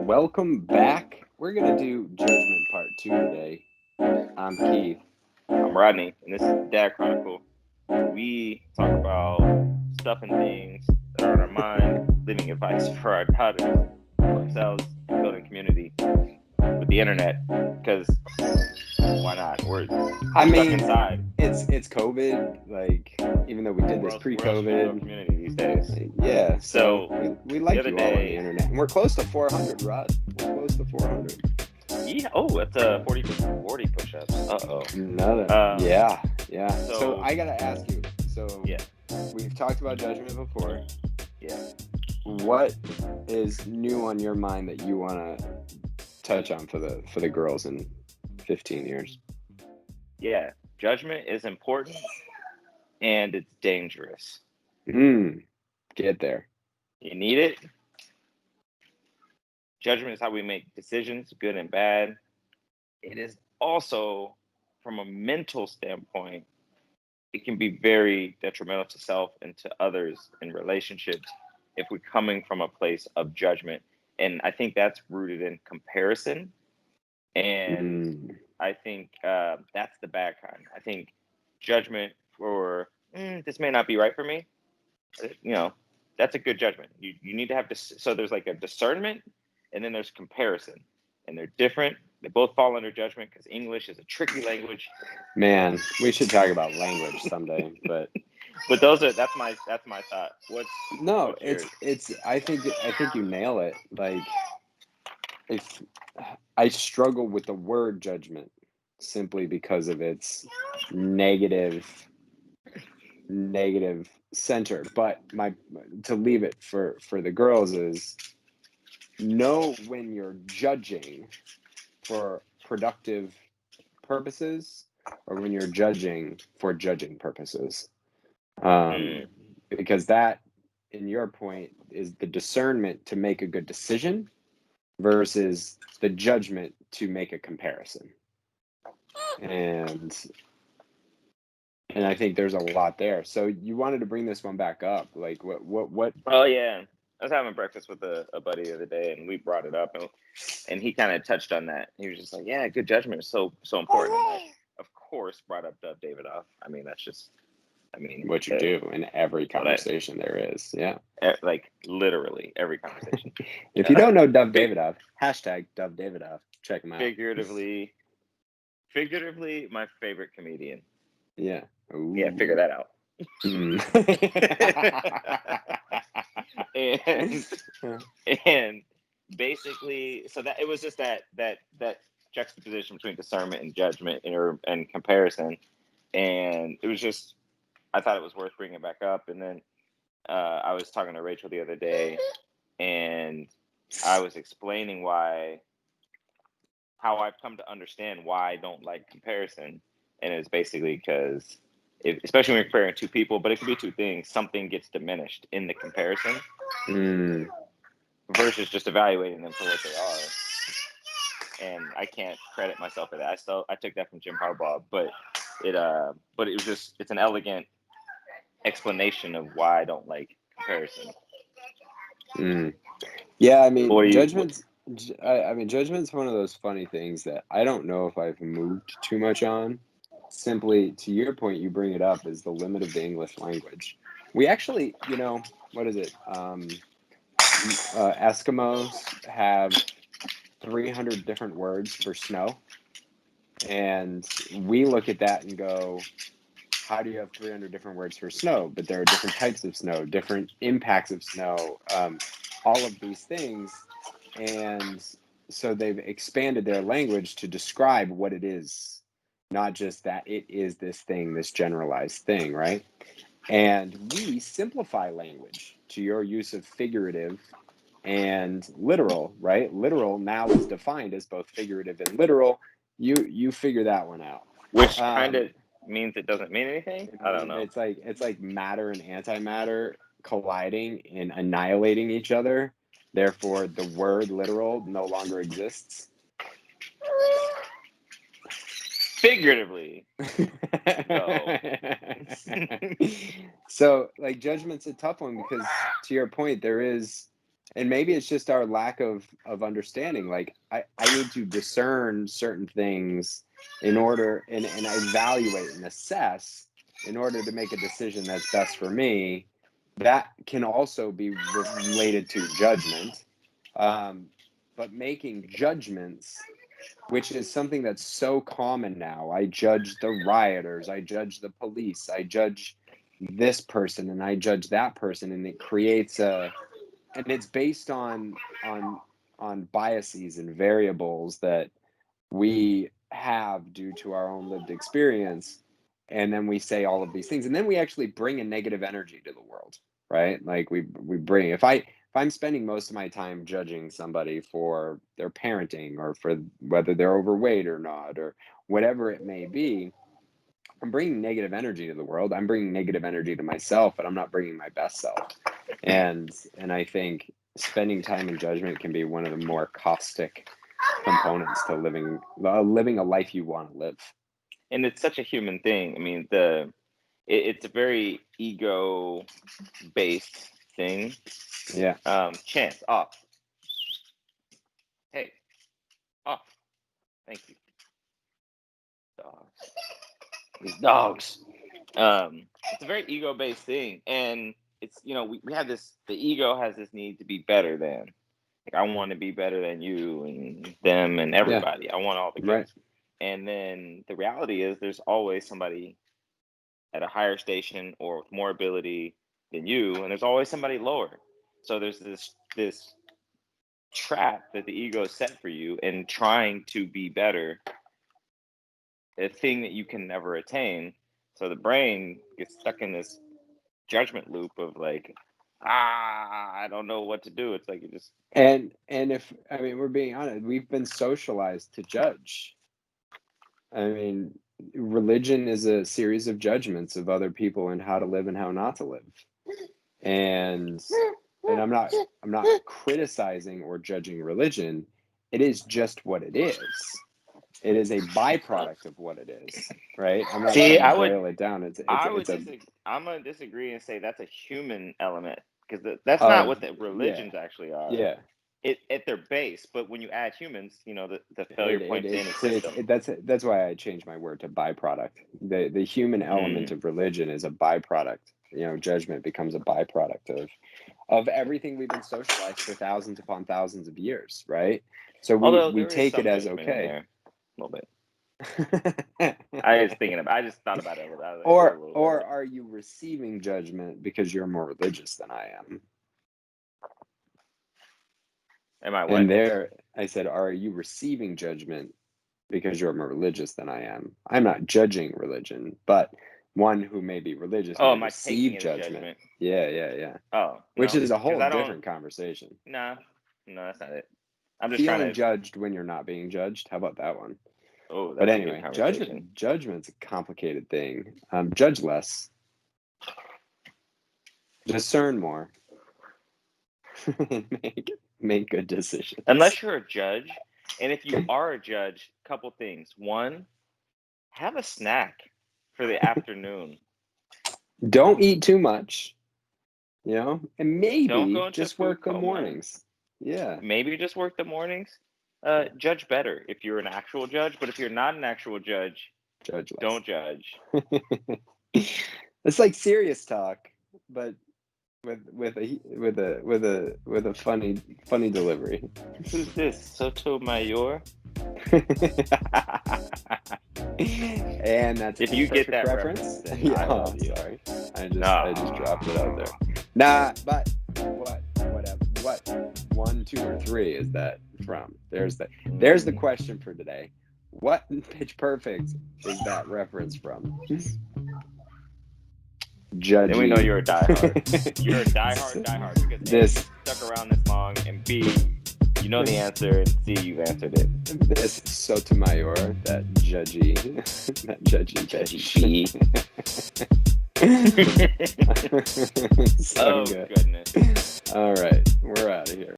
welcome back. We're going to do Judgment Part 2 today. I'm Keith. I'm Rodney, and this is Dad Chronicle. We talk about stuff and things that are on our mind, living advice for our daughters, for ourselves, and building community with the internet. Because why not? We're stuck inside. It's COVID. Like, even though we did this Where else should we build pre-COVID, community these days? yeah. So we like the you other all on the day, internet, and we're close to 400, Rod. We're close to 400. yeah. Oh, that's 40 push-ups. Another. Yeah. So I gotta ask you. So yeah, we've talked about Judgment before. yeah. What is new on your mind that you want to touch on for the girls in 15 years? Yeah, Judgment is important and it's dangerous. Get there. You need it. Judgment is how we make decisions, good and bad. It is also, from a mental standpoint, it can be very detrimental to self and to others in relationships if we're coming from a place of judgment. And I think that's rooted in comparison. And I think that's the bad kind. I think judgment for this may not be right for me. That's a good judgment. You need to have this. So there's like a discernment, and then there's comparison, and they're different. They both fall under judgment because English is a tricky language. Man, we should talk about language someday, but that's my thought. What's it's I think you nail it. Like, if I struggle with the word judgment simply because of its negative center, but to leave it for the girls is know when you're judging for productive purposes or when you're judging for judging purposes, because that, in your point, is the discernment to make a good decision versus the judgment to make a comparison. And I think there's a lot there. So you wanted to bring this one back up. Like, what? Oh, yeah. I was having breakfast with a buddy the other day, and we brought it up, and he kind of touched on that. He was just like, yeah, good judgment is so important. And I, of course, brought up Dub Davidoff. What you do in every conversation there is. Yeah. Like, literally every conversation. If you don't know Dub Davidoff, hashtag Dub Davidoff. Check him out. Figuratively, my favorite comedian. Yeah. Ooh. Yeah, figure that out. and basically, so that it was just that juxtaposition between discernment and judgment and comparison, and it was just, I thought it was worth bringing back up. And then I was talking to Rachel the other day, and I was explaining how I've come to understand why I don't like comparison, and it's basically because, especially when you're comparing two people, but it could be two things. Something gets diminished in the comparison versus just evaluating them for what they are. And I can't credit myself for that. I took that from Jim Harbaugh, but it was just, it's an elegant explanation of why I don't like comparison. Yeah, I mean, judgment's one of those funny things that I don't know if I've moved too much on. Simply, to your point, you bring it up, is the limit of the English language. We actually, what is it? Eskimos have 300 different words for snow. And we look at that and go, how do you have 300 different words for snow? But there are different types of snow, different impacts of snow, all of these things. And so they've expanded their language to describe what it is, not just that it is this thing, this generalized thing, right? And we simplify language to your use of figurative and literal, right? Literal now is defined as both figurative and literal. You figure that one out. Which kind of means it doesn't mean anything. I don't know. It's like matter and antimatter colliding and annihilating each other. Therefore, the word literal no longer exists. Figuratively. No. So, like, judgment's a tough one because, to your point, there is And maybe it's just our lack of understanding. Like I need to discern certain things in order and evaluate and assess in order to make a decision that's best for me. That can also be related to judgment. But making judgments, which is something that's so common now. I judge the rioters, I judge the police, I judge this person, and I judge that person, and it creates and it's based on biases and variables that we have due to our own lived experience, and then we say all of these things, and then we actually bring a negative energy to the world, right? Like we bring, if I'm spending most of my time judging somebody for their parenting or for whether they're overweight or not or whatever it may be, I'm bringing negative energy to the world. I'm bringing negative energy to myself, but I'm not bringing my best self. And I think spending time in judgment can be one of the more caustic components to living a life you want to live. And it's such a human thing. I mean, it's a very ego-based thing. Yeah. Chance off. Hey, off. Thank you. Dogs. These dogs. It's a very ego-based thing, and it's, you know, we have this. The ego has this need to be better than. Like, I want to be better than you and them and everybody. Yeah. I want all the goods. Right. And then the reality is, there's always somebody at a higher station or with more ability than you, and there's always somebody lower. So there's this trap that the ego set for you, and trying to be better, a thing that you can never attain. So the brain gets stuck in this judgment loop of like, I don't know what to do. It's like you just and if, I mean, we're being honest, we've been socialized to judge. I mean, religion is a series of judgments of other people and how to live and how not to live. And I'm not criticizing or judging religion. It is just what it is. It is a byproduct of what it is, right? I'm not trying to boil it down. I'm gonna disagree and say that's a human element, because that's not what the religions actually are. Yeah. At their base, but when you add humans, you know, the failure points in a system. That's why I changed my word to byproduct. The human element of religion is a byproduct. You know, judgment becomes a byproduct of everything we've been socialized for thousands upon thousands of years, right? So we take it as okay. A little bit. I just thought about it a little bit. Or are you receiving judgment because you're more religious than I am? Am I what? And there, I said, are you receiving judgment because you're more religious than I am? I'm not judging religion, but one who may be religious may receive judgment. Yeah. Oh, which is a whole different conversation. No, that's not it. I'm just feeling judged when you're not being judged. How about that one? Oh, that's but anyway, judgment's a complicated thing. Judge less, discern more, and make good decisions. Unless you're a judge, and if you are a judge, couple things. One, have a snack for the afternoon. Don't eat too much, you know, and maybe just work the mornings. Yeah. Maybe just work the mornings. Judge better if you're an actual judge, but if you're not an actual judge, judge less. Don't judge. It's like serious talk, but with a funny delivery. Who's this? Sotomayor? And that's if you get that reference. Yeah, I'm sorry. I just dropped it out there. Nah, but what 1, 2, or 3 is that from? There's the question for today. What Pitch Perfect is that reference from? Judgy. Then we know you're a diehard. You're a diehard because A, stuck around this long, and B, you know the answer, and C, you've answered it. This Sotomayor, that judgy so oh, good. Goodness. All right, we're out of here.